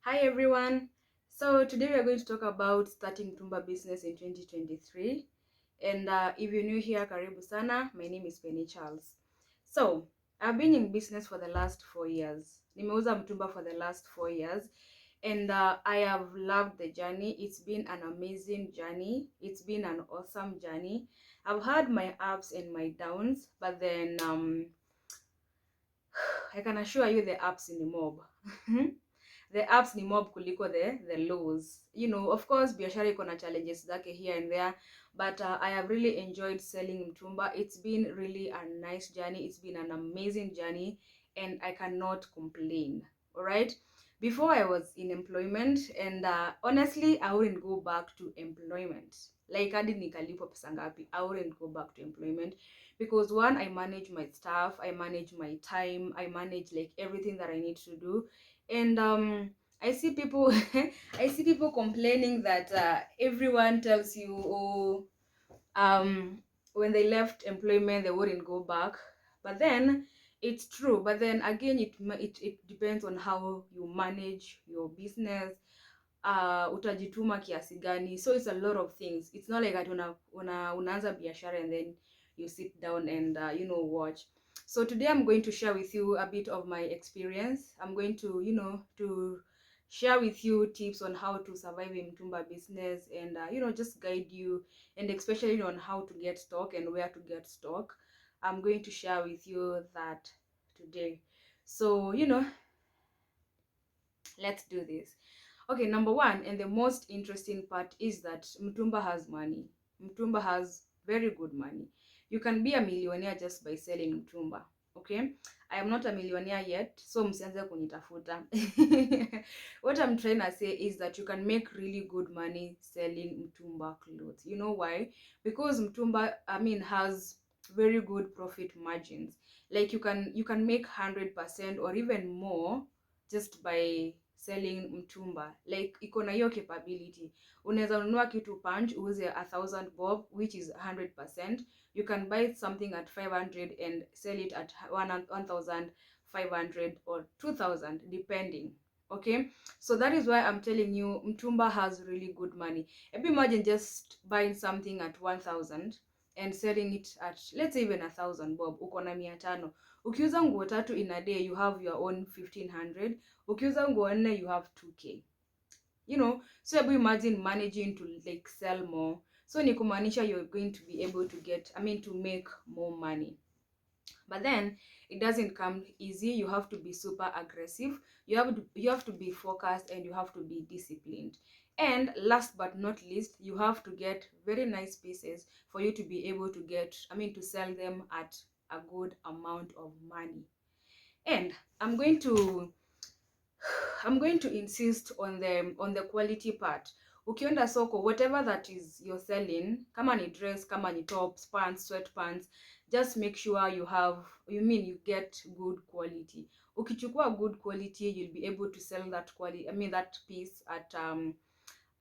Hi everyone. So today we are going to talk about starting mtumba business in 2023. And if you're new here, karibu sana. My name is Penny Charles. So I've been in business for the last 4 years. Nimeuza mtumba for the last 4 years, and I have loved the journey. It's been an amazing journey. It's been an awesome journey. I've had my ups and my downs, but then I can assure you the ups in the mob. The ups ni mob kuliko the lows. Of course biashara iko na challenges zake here and there, but I have really enjoyed selling mtumba. It's been really a nice journey. It's been an amazing journey, and I cannot complain. All right. Before I was in employment, and honestly I wouldn't go back to employment. Like hadi nikalipo pesa ngapi, I wouldn't go back to employment because one, I manage my staff, I manage my time, I manage like everything that I need to do. And I see people I see people complaining that everyone tells you, oh, when they left employment they wouldn't go back. But then it's true, but then again it depends on how you manage your business. Utajituma kiasi gani, so it's a lot of things. It's not like unaanza biashara and then you sit down and watch. So today I'm going to share with you a bit of my experience. I'm going to to share with you tips on how to survive in mtumba business, and just guide you, and especially on how to get stock and where to get stock. I'm going to share with you that today. So let's do this. Okay, number one, and the most interesting part is that mtumba has money. Mtumba has very good money. You can be a millionaire just by selling mtumba. Okay, I am not a millionaire yet, so msianze kunitafuta. What I'm trying to say is that you can make really good money selling mtumba clothes. You know why? Because mtumba, has very good profit margins. Like you can make 100% or even more just by selling mtumba. Like iko na hiyo capability. Unaweza nunua kitu punch uuze 1,000 bob, which is 100%. You can buy something at 500 and sell it at 1,500 or 2,000 depending. Okay, so that is why I'm telling you mtumba has really good money. Maybe imagine just buying something at 1,000 and selling it at, let's say, even 1,000 bob. Uko na 500. Ukiuza nguo tatu in a day, you have your own 1,500. Ukiuza nguo 4, you have 2k. So you imagine managing to like sell more. So ni kumaanisha you're going to be able to to make more money. But then it doesn't come easy. You have to be super aggressive. You have to be focused, and you have to be disciplined. And last but not least, you have to get very nice pieces for you to be able to to sell them at a good amount of money. And I'm going to insist on the quality part. Ukienda soko, whatever that is you're selling, kama ni dress, kama ni tops, pants, sweatpants, just make sure you get good quality. Ukichukua good quality, you'll be able to sell that piece at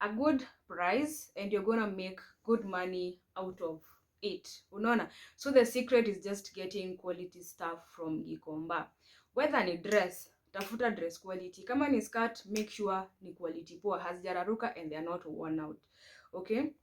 a good price, and you're gonna make good money out of it. Unaona? So the secret is just getting quality stuff from Gikomba. Whether ni dress, tafuta dress quality. Kama ni skirt, make sure ni quality poa, hazijararuka and they are not worn out. Okay?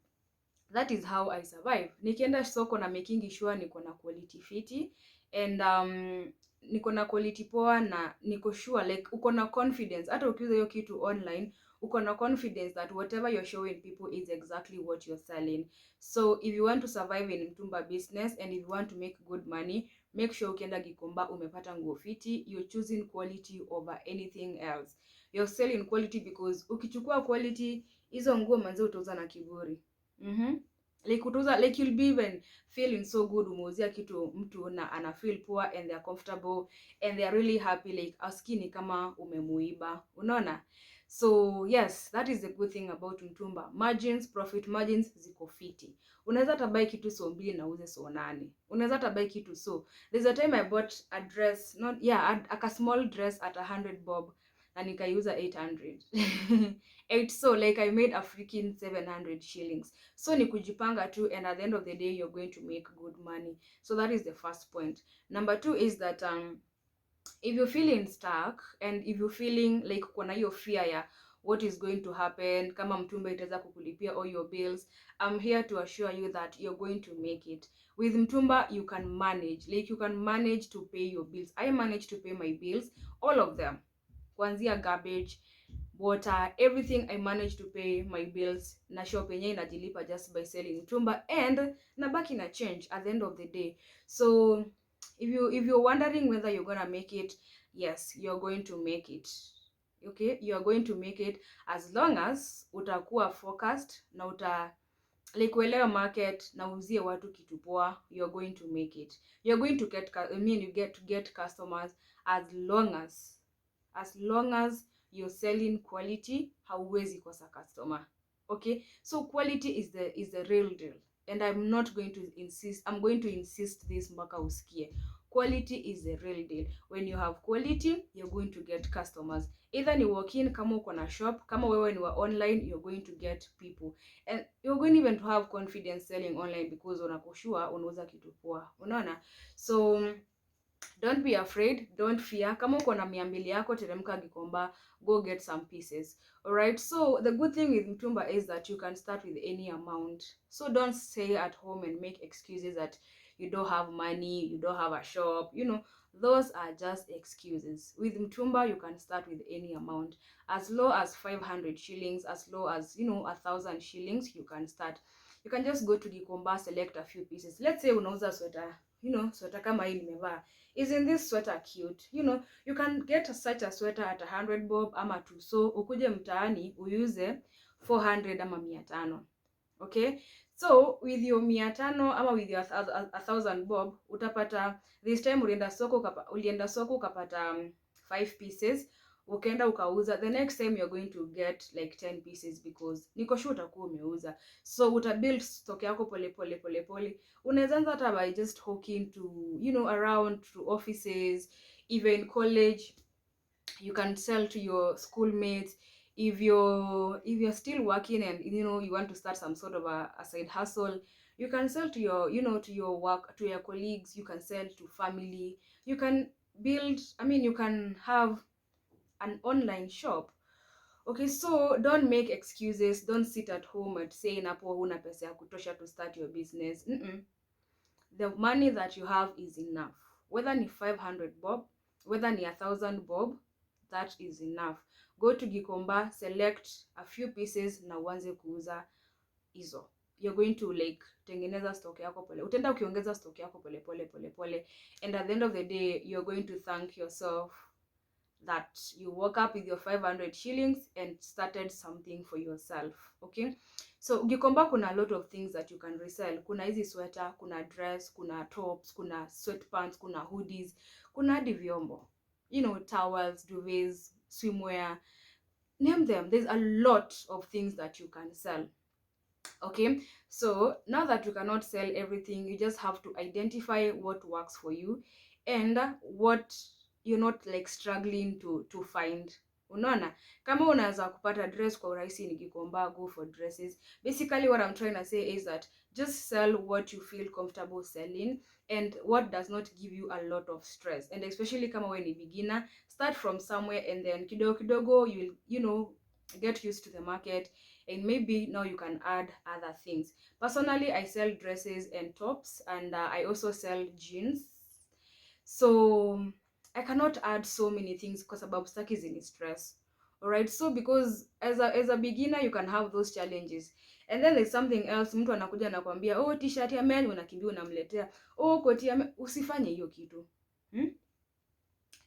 That is how I survive. Nikienda soko na making sure niko na quality fiti, and niko na quality poa, na niko sure like uko na confidence. Hata ukiuza hiyo kitu online, uko na confidence that whatever you're showing people is exactly what you're selling. So if you want to survive in mtumba business, and if you want to make good money, make sure ukienda Gikomba umepata nguo fiti. You're choosing quality over anything else. You're selling quality because ukichukua quality, hizo nguo manze utauza na kiburi. Like utauza, like you'll be even feeling so good umeuzia kitu mtu na ana feel poor, and they are comfortable, and they are really happy, like askini kama umemuiba. Unaona? So yes, that is the good thing about mtumba. Profit margins ziko fiti. Unaweza tabai kitu so 2 na uze so 8. Unaweza tabai kitu so. There's a time I bought a dress, a small dress at 100 bob, na nikaiuza 800. So like I made a freaking 700 shillings. So ni kujipanga tu, and at the end of the day you're going to make good money. So that is the first point. Number 2 is that if you're feeling stuck and if you're feeling like kuna hiyo fear ya what is going to happen, kama mtumba itaweza kukulipia all your bills, I'm here to assure you that you're going to make it. With mtumba you can manage, like you can manage to pay your bills. I managed to pay my bills, all of them, kuanzia garbage, water, everything. I managed to pay my bills, na shop yenyewe inajilipa just by selling mtumba, and nabaki na change at the end of the day. So if you're wondering whether you're gonna make it, yes, you're going to make it. Okay, you're going to make it as long as utakuwa focused na like uelewa market na uzie watu kitu poa. You're going to make it. You're going to get, you get to get customers as long as you're selling quality. Hauwezi kosa customer. Okay, so quality is the real deal, and I'm not going to insist. I'm going to insist this mpaka usikie. Quality is the real deal. When you have quality, you're going to get customers. Either ni walk in, kama uko na shop, kama wewe ni wa online, you're going to get people, and you're going even to have confidence selling online because unakoshua unauza kitu poa. Unaona? So don't be afraid, don't fear. Kama uko na 200 yako, teremka Gikomba, go get some pieces. Alright, so the good thing with mtumba is that you can start with any amount. So don't stay at home and make excuses that you don't have money, you don't have a shop, those are just excuses. With mtumba you can start with any amount, as low as 500 shillings, as low as 1,000 shillings. You can start. You can just go to Gikomba, select a few pieces. Let's say unauza sweater, sweater kama hii nimevaa. Isn't this sweater cute? You can get such a sweater at 100 bob ama 2. So ukuje mtaani uuse 400 ama 500. Okay? So with your 500 ama with your 1,000 bob, utapata this time ulienda soko ukapata 5 pieces, ukaenda ukauza. The next time you're going to get like 10 pieces because niko sure utakuwa umeuza. So utabuild stock yako pole pole. Unaweza anza hata by just hawking to around to offices, even college. You can sell to your schoolmates. If you're still working and you want to start some sort of a side hustle, you can sell to your to your work, to your colleagues. You can sell to family. You can build, you can have an online shop. Okay, so don't make excuses. Don't sit at home and say napo huna pesa ya kutosha to start your business. The money that you have is enough. Whether ni 500 bob, whether ni 1,000 bob, that is enough. Go to Gikomba, select a few pieces na uanze kuuza hizo. You're going to like tengeneza stock yako pole. Utaenda ukiongeza stock yako pole. And at the end of the day, you're going to thank yourself that you woke up with your 500 shillings and started something for yourself. Okay, so Gikomba kuna a lot of things that you can resell. Kuna hizi sweater, kuna dress, kuna tops, kuna sweatpants, kuna hoodies, kuna hadi vyombo, towels, duvets, swimwear, name them. There's a lot of things that you can sell. Okay, so now that you cannot sell everything, you just have to identify what works for you and what you're not like struggling to find. Unaona, kama unaweza kupata dress kwa urahisi ni Gikomba, go for dresses. Basically what I'm trying to say is that just sell what you feel comfortable selling and what does not give you a lot of stress. And especially kama wewe ni beginner, start from somewhere and then kidogo kidogo you'll get used to the market, and maybe now you can add other things. Personally, I sell dresses and tops, and I also sell jeans. So I cannot add so many things because about stuck is in stress. Alright, so because as a beginner you can have those challenges, and then there's something else. Mtu anakuja anakuambia oh t-shirt ya men, unakimbia unamletea oh koti ya men. Usifanye hiyo kitu.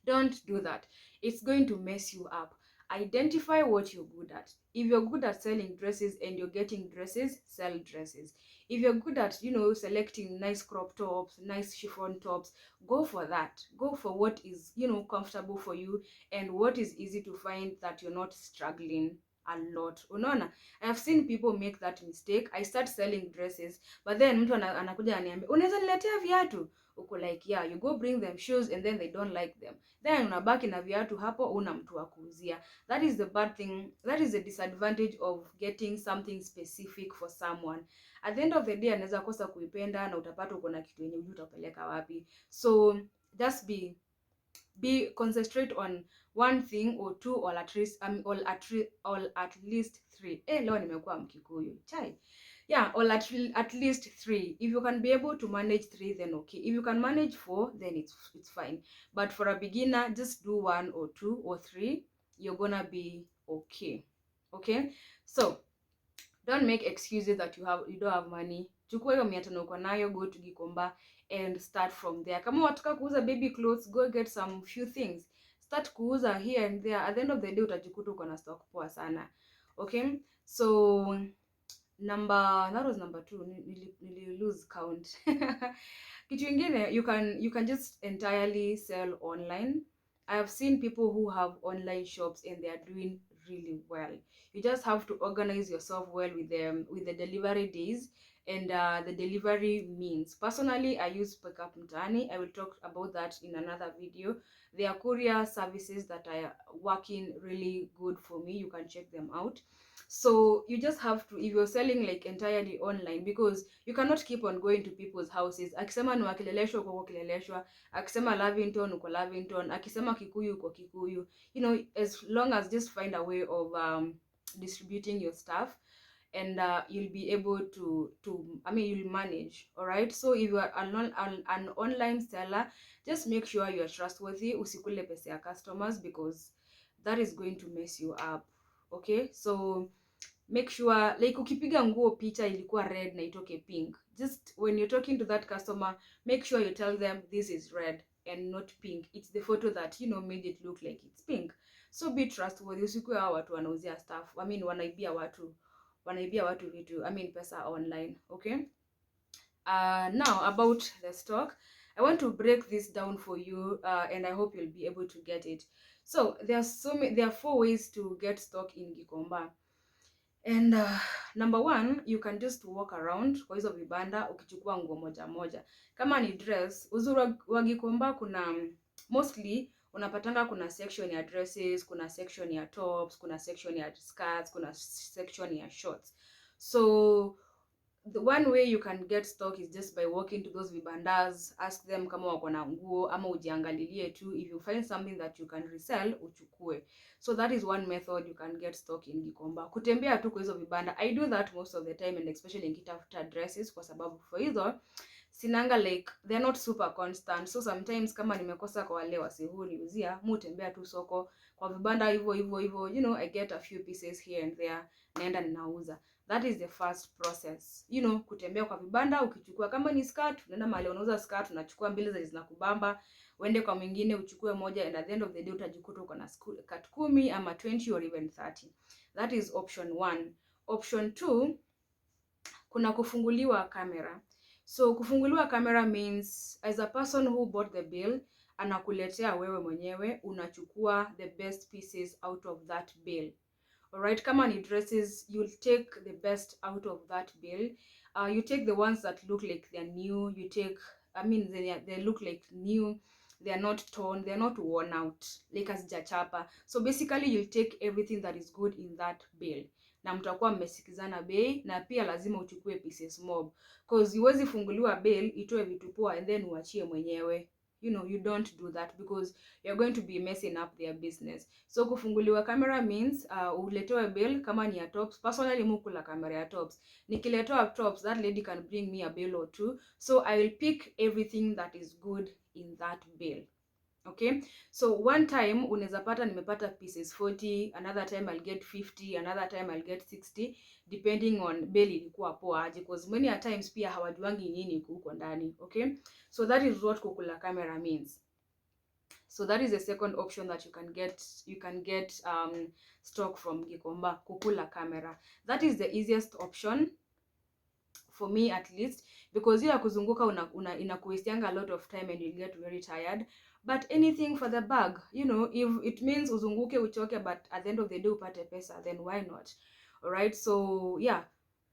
Don't do that. It's going to mess you up. Identify what you're good at. If you're good at selling dresses and you're getting dresses, sell dresses. If you're good at, selecting nice crop tops, nice chiffon tops, go for that. Go for what is, comfortable for you and what is easy to find, that you're not struggling a lot. Unaona, I've seen people make that mistake. I start selling dresses, but then mtu anakuja ananiambia unaweza niletea viatu. Uko like yeah, you go bring them shoes and then they don't like them, then unabaki na viatu hapo, una mtu wa kuuzia. That is the bad thing. That is the disadvantage of getting something specific for someone. At the end of the day anaweza kosa kuipenda na utapata uko na kitu yenye hujui utapeleka wapi. So just be concentrate on one thing or two, or at least or at least three. Leo nimekuwa Mkikuyu chai. Yeah, or at least three. If you can be able to manage three, then okay. If you can manage four, then it's fine. But for a beginner, just do one or two or three. You're gonna be okay. Okay, so don't make excuses that you don't have money. Chukua hiyo 500 uko nayo, go to Gikomba and start from there. Kama wataka kuuza baby clothes, go get some few things, start kuuza here and there. At the end of the day utajikuta uko na stock poa sana. Okay, so that was number 2. Nili lose count. Kitu ingine, you can just entirely sell online. I have seen people who have online shops and they are doing really well. You just have to organize yourself well with the delivery days and the delivery means. Personally, I use Pickup Mtaani. I will talk about that in another video. There are courier services that are working really good for me. You can check them out. So you just have to, if you're selling like entirely online, because you cannot keep on going to people's houses. Akisema ni Kileleshwa uko Kileleshwa, akisema Lavington uko Lavington, akisema Kikuyu uko Kikuyu. You know, as long as just find a way of distributing your stuff, and you'll be able to you'll manage. All right, so if you are an online seller, just make sure you are trustworthy. Usikule pesa ya customers, because that is going to mess you up. Okay, so make sure, like, ukipiga nguo picha ilikuwa red na itoke pink, just when you're talking to that customer, make sure you tell them this is red and not pink. It's the photo that, you know, made it look like it's pink. So be trustworthy. Usikuwe hao watu wanauzia stuff, wanaibia watu vitu, pesa online. Okay, now about the stock, I want to break this down for you, and I hope you'll be able to get it. So there are 4 ways to get stock in Gikomba. And number 1, you can just walk around kwa hizo vibanda ukichukua nguo moja moja. Kama ni dress, uzuri wa Gikomba kuna mostly unapatanga kuna section ya dresses, kuna section ya tops, kuna section ya skirts, kuna section ya shorts. So the one way you can get stock is just by walking to those vibandas, ask them kama wako na nguo, ama ujiangalilie tu. If you find something that you can resell, uchukue. So that is one method you can get stock in Gikomba. Kutembea tu kwa hizo vibanda. I do that most of the time, and especially nikitafuta dresses, kwa sababu for hizo sinanga, like, they're not super constant. So sometimes kama nimekosa kwa wale wasihuniuzia, mutembea tu soko kwa vibanda hivyo, you know, I get a few pieces here and there, naenda ninauza. That is the first process. You know, kutembea kwa vibanda ukichukua, kama ni skirt, unaenda mahali unauza skirt, unachukua mbili zenye zinakubamba, uende kwa mwingine uchukue moja, and at the end of the day utajikuta uko na skirt 10 ama 20 or even 30. That is option 1. Option 2, kuna kufunguliwa kamera. So kufunguliwa kamera means as a person who bought the bill, anakuletea wewe mwenyewe, unachukua the best pieces out of that bill. Alright, kama ni dresses, you'll take the best out of that bill. You take the ones that look like they're new. You take, they look like new. They're not torn. They're not worn out. Like hazijachapa. So basically, you'll take everything that is good in that bill. Na mtakuwa mmesikizana bei, na pia lazima uchukue pieces mob. Because huwezi funguliwa bill, itoe vitu poa and then uachie mwenyewe. You know, you don't do that, because you're going to be messing up their business. So kufunguliwa camera means uletewe bill kama ni ya tops. Personally, mukula camera ya tops. Nikiletewa tops, that lady can bring me a bill or 2. So I will pick everything that is good in that bill. Okay, so one time unaweza pata nimepata pieces 40, another time I'll get 50, another time I'll get 60, depending on bill ilikuwa poa aje, because many a times pia hawajuangi nini huko ndani. Okay, so that is what kukula camera means. So that is the second option that you can get stock from Gikomba, kukula camera. That is the easiest option for me, at least, because ya kuzunguka inakuwastianga a lot of time and you get very tired. But anything for the bag, you know, if it means uzunguke uchoke, but at the end of the day upate pesa, then why not? All right, so yeah,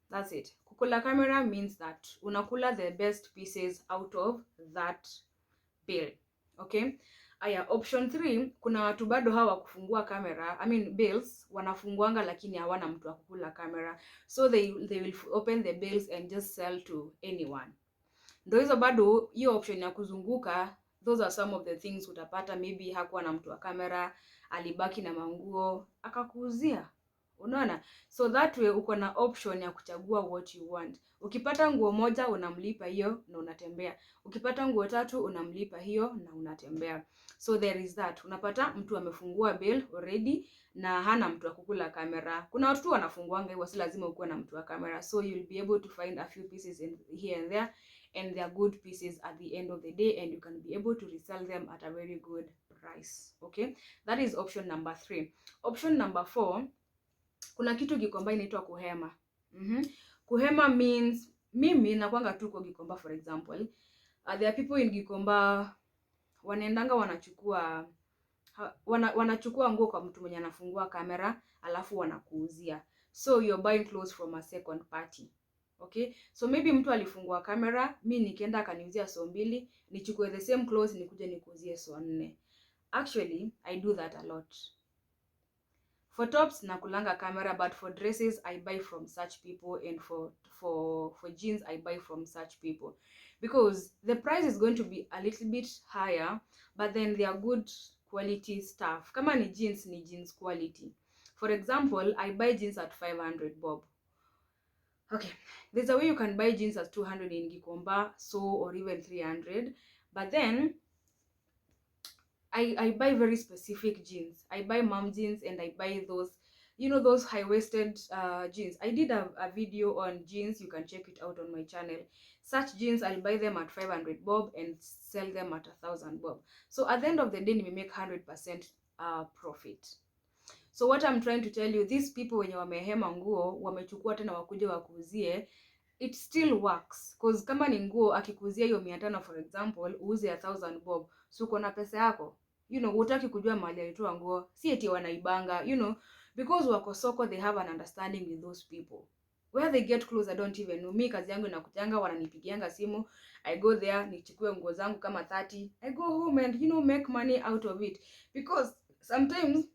that's it. Kukula camera means that unakula the best pieces out of that bill. Okay, aya, option 3, kuna watu bado hawa kufungua camera, bills wanafunguanga lakini hawana mtu wa kukula camera, so they will open the bills and just sell to anyone. Ndio hizo bado hiyo option ya kuzunguka Those are some of the things utapata. Maybe hakuwa na mtu wa kamera, alibaki na manguo akakuuzia, unaona. So that way uko na option ya kuchagua what you want. Ukipata nguo moja unamlipa hiyo na unatembea, ukipata nguo tatu unamlipa hiyo na unatembea. So there is that. Unapata mtu amefungua bill already na hana mtu wa kukula kamera. Kuna watu tu wanafunguanga hivyo, si lazima ukuwe na mtu wa kamera. So you'll be able to find a few pieces here and there, and they are good pieces at the end of the day, and you can be able to resell them at a very good price. Okay, that is option number 3. Option number 4, kuna kitu Gikomba inaitwa kuhema. Kuhema means, mimi nakwanga tu kwa Gikomba, for example, there are people in Gikomba wanaendanga wanachukua nguo kwa mtu mwenye anafungua kamera alafu wanakuuzia. So you're buying clothes from a second party. Okay, so maybe mtu alifungua kamera, mi nikienda akaniuzia so 2, nichukue the same clothes nikuje nikuuzie so 4. Actually, I do that a lot. For tops nakulanga camera, but for dresses I buy from such people, and for jeans I buy from such people, because the price is going to be a little bit higher, but then they are good quality stuff. Kama ni jeans quality. For example, I buy jeans at 500 bob. Okay, there's a way you can buy jeans at 200 in Gikomba, so, or even 300, but then I buy very specific jeans. I buy mom jeans, and I buy those, those high-waisted jeans. I did a video on jeans. You can check it out on my channel. Such jeans, I'll buy them at 500 bob and sell them at 1,000 bob. So at the end of the day, we make 100% profit. So what I'm trying to tell you, these people wenye wamehema nguo, wamechukua tena wakuje wakuuzie, it still works. Because kama ni nguo akikuuzia hiyo 500 for example, uuze 1,000 bob, so uko na pesa yako. Hutaki kujua mahali alitoa nguo, si eti wanaibanga, because wako soko, they have an understanding with those people. Where they get clothes, I don't even know. Mi kazi yangu inakujanga, wananipigianga simu, I go there, nichukue nguo zangu kama 30, I go home and make money out of it. Because sometimes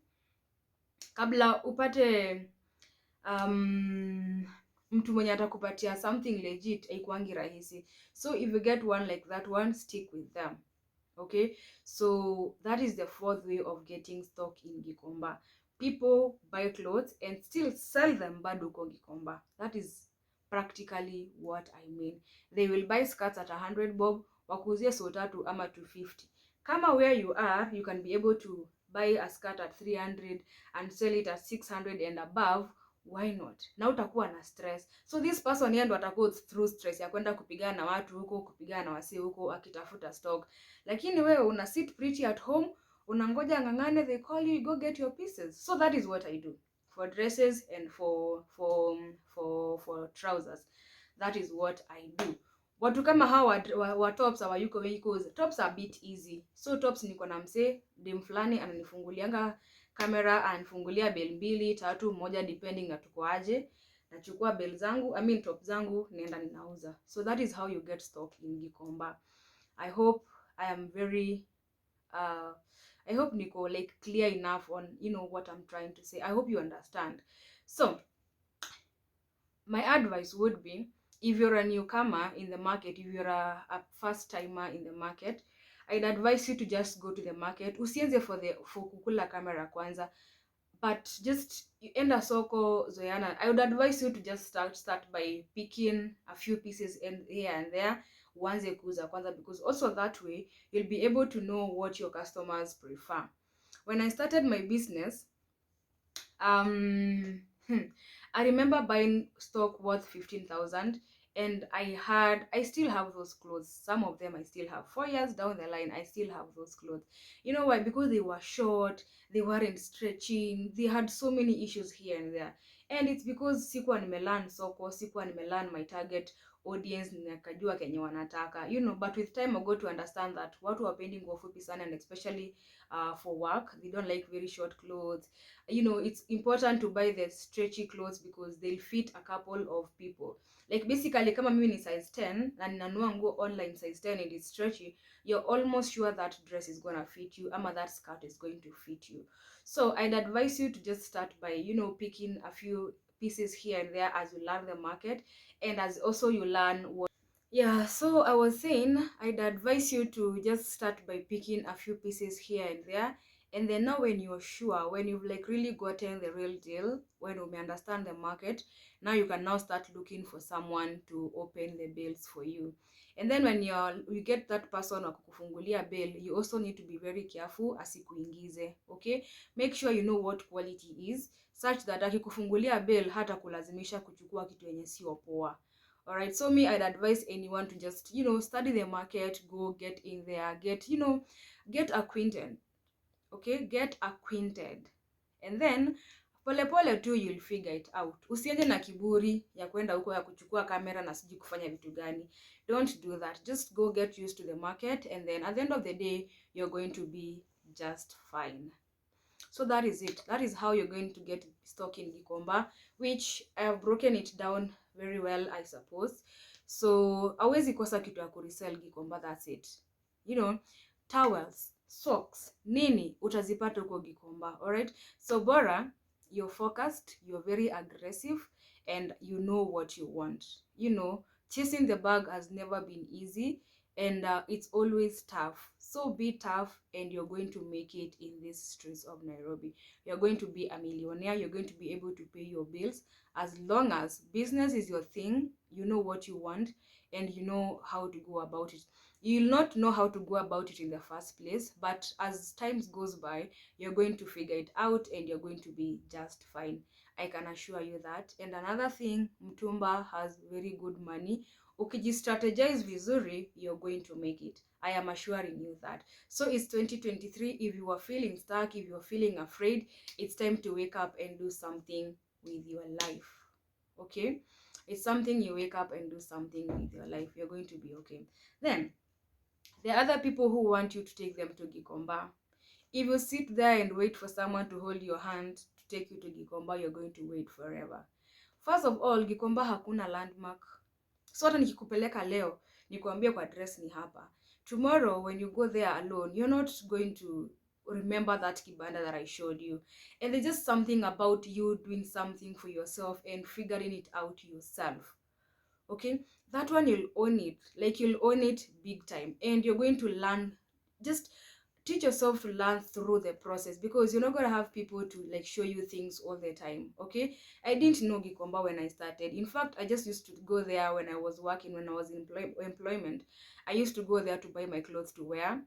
kabla upate mtu mwenye atakupatia something legit haikuangi rahisi. So if you get one like that one, stick with them. Okay, so that is the 4th way of getting stock in Gikomba. People buy clothes and still sell them bado kwa Gikomba. That is practically what I mean. They will buy skirts at 100 bob, wakuuzie so 3 ama 250. Kama where you are, you can be able to buy a skirt at 300 and sell it at 600 and above. Why not? Na utakuwa na stress. So this person yeye ndo atakuwa through stress ya kwenda kupigana na watu huko, kupigana na wasee huko akitafuta stock. Lakini wewe una sit pretty at home, unangoja ngangane, they call you, go get your pieces. So that is what I do for dresses and for trousers. That is what I do. Watu kama hawa wa tops hawayuko because tops are a bit easy. So tops niko na msee dem fulani ananifungulianga kamera, anifungulia bell 2, 3, 1 depending na tuko aje. Nachukua bell zangu, top zangu, naenda ninauza. So that is how you get stock in Gikomba. I hope I am very I hope niko like clear enough on what I'm trying to say. I hope you understand. So my advice would be, if you're a newcomer in the market, if you're a first timer in the market, I'd advise you to just go to the market. Usianze for kukula kamera kwanza, but just you enda soko zoeana. I would advise you to just start by picking a few pieces here and there, uanze kuuza kwanza, because also that way you'll be able to know what your customers prefer. When I started my business, I remember buying stock worth 15,000, and I still have those clothes. Some of them I still have. 4 years down the line, I still have those clothes. You know why? Because they were short, they weren't stretching, they had so many issues here and there. And it's because sikuwa nimelearn soko, sikuwa nimelearn my target audience, nikajua kenye wanataka. But with time I got to understand that watu wapendi nguo fupi sana, and especially for work, they don't like very short clothes. It's important to buy the stretchy clothes because they'll fit a couple of people. Like basically, kama mimi ni size 10 na ninanunua nguo online size 10 and it's stretchy, you're almost sure that dress is gonna fit you, ama that skirt is going to fit you. So I'd advise you to just start by picking a few pieces here and there as you learn the market, and as also you learn what Yeah, so I was saying I'd advise you to just start by picking a few pieces here and there. And then now when you're sure, when you've like really gotten the real deal, when you may understand the market, now you can now start looking for someone to open the bills for you. And then when you get that person wa kukufungulia bill, you also need to be very careful asikuingize, okay? Make sure you know what quality is, such that akikufungulia bill hata kulazimisha kuchukua kitu yenye sio poa. All right, so me, I'd advise anyone to just, study the market, go get in there, get acquainted. Okay, get acquainted. And then pole pole tu you'll figure it out. Usiende na kiburi ya kwenda huko ya kuchukua kamera na sijui kufanya vitu gani. Don't do that. Just go get used to the market, and then at the end of the day you're going to be just fine. So that is it. That is how you're going to get stock in Gikomba, which I have broken it down very well, I suppose. So hawezi kosa kitu ya kuresell Gikomba, that's it. Towels, socks, nini utazipata huko Gikomba. Alright, so bora you're focused, you're very aggressive, and you know what you want. Chasing the bag has never been easy, and it's always tough. So be tough, and you're going to make it in these streets of Nairobi. You're going to be a millionaire. You're going to be able to pay your bills. As long as business is your thing, you know what you want, and you know how to go about it. You'll not know how to go about it in the first place, but as time goes by, you're going to figure it out, and you're going to be just fine. I can assure you that. And another thing, mtumba has very good money. Ukijistrategize vizuri, you're going to make it. I am assuring you that. So it's 2023. If you are feeling stuck, if you're feeling afraid, it's time to wake up and do something with your life. Okay? It's something you wake up and do something with your life. You're going to be okay. Then, there are other people who want you to take them to Gikomba. If you sit there and wait for someone to hold your hand to take you to Gikomba, you're going to wait forever. First of all, Gikomba hakuna landmark. So hata nikikupeleka leo, nikuambia kwa address ni hapa. Tomorrow, when you go there alone, you're not going to remember that kibanda that I showed you. And there's just something about you doing something for yourself and figuring it out yourself. Okay, that one you'll own it. Like, you'll own it big time, and you're going to learn. Just teach yourself to learn through the process, because you're not going to have people to like show you things all the time. Okay, I didn't know Gikomba when I started. In fact, I just used to go there when I was working, when I was in employment. I used to go there to buy my clothes to wear.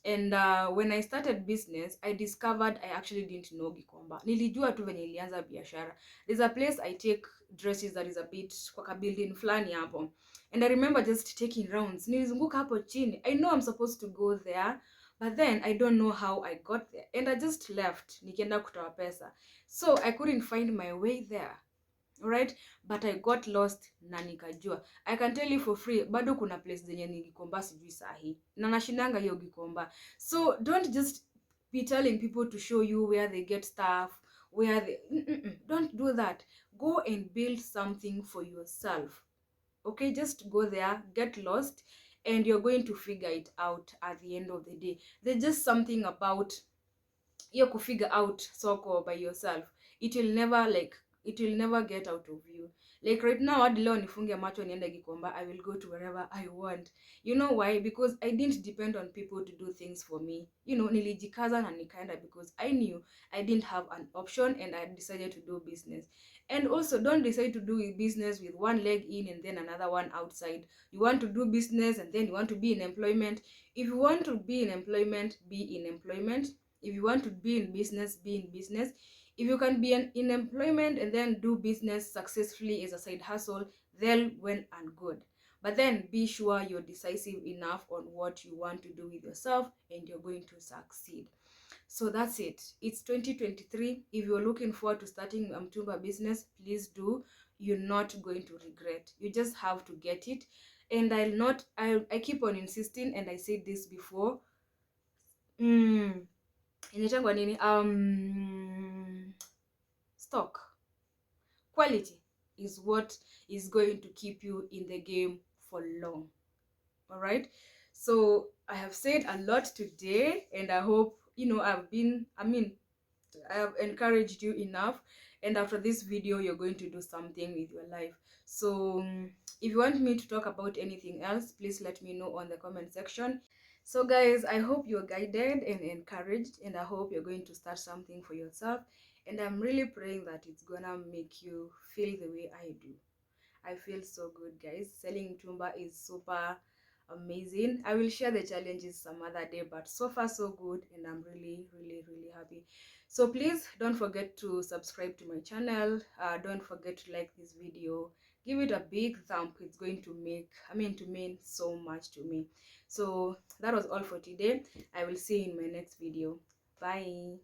And when I started business, I discovered I actually didn't know Gikomba. Nilijua tu venye ilianza biashara. There's a place I take dresses that is a bit kwa ka building flani hapo. And I remember just taking rounds. Nilizunguka hapo chini. I know I'm supposed to go there, but then I don't know how I got there. And I just left. Nikienda kutoa pesa. So I couldn't find my way there. Alright, but I got lost na nikajua. I can tell you for free, bado kuna place zenye ni Gikomba sijui sahi. Na nashindanga hiyo Gikomba. So don't just be telling people to show you where they get stuff, where they don't do that. Go and build something for yourself. Okay, just go there, get lost, and you're going to figure it out at the end of the day. There's just something about you to figure out soko by yourself. It will never get out of you. Like right now, hadi leo nifunge macho niende Gikomba, I will go to wherever I want. You know why? Because I didn't depend on people to do things for me. Nilijikaza na nikaenda, because I knew I didn't have an option, and I decided to do business. And also, don't decide to do business with one leg in and then another one outside. You want to do business and then you want to be in employment. If you want to be in employment, be in employment. If you want to be in business, be in business. If you can be in employment and then do business successfully as a side hustle, then well and good. But then be sure you're decisive enough on what you want to do with yourself, and you're going to succeed. So that's it. It's 2023. If you're looking forward to starting a mtumba business, please do. You're not going to regret. You just have to get it. And I keep on insisting, and I said this before. Inaitangwa nini? Stock. Quality is what is going to keep you in the game for long. All right? So I have said a lot today, and I hope, I have encouraged you enough, and after this video you're going to do something with your life. So if you want me to talk about anything else, please let me know on the comment section. So guys, I hope you're guided and encouraged, and I hope you're going to start something for yourself, and I'm really praying that it's gonna make you feel the way I do. I feel so good, guys. Selling mtumba is super amazing. I will share the challenges some other day, but so far so good, and I'm really, really, really happy. So please don't forget to subscribe to my channel. Don't forget to like this video. Give it a big thumb. It's going to mean so much to me. So that was all for today. I will see you in my next video. Bye.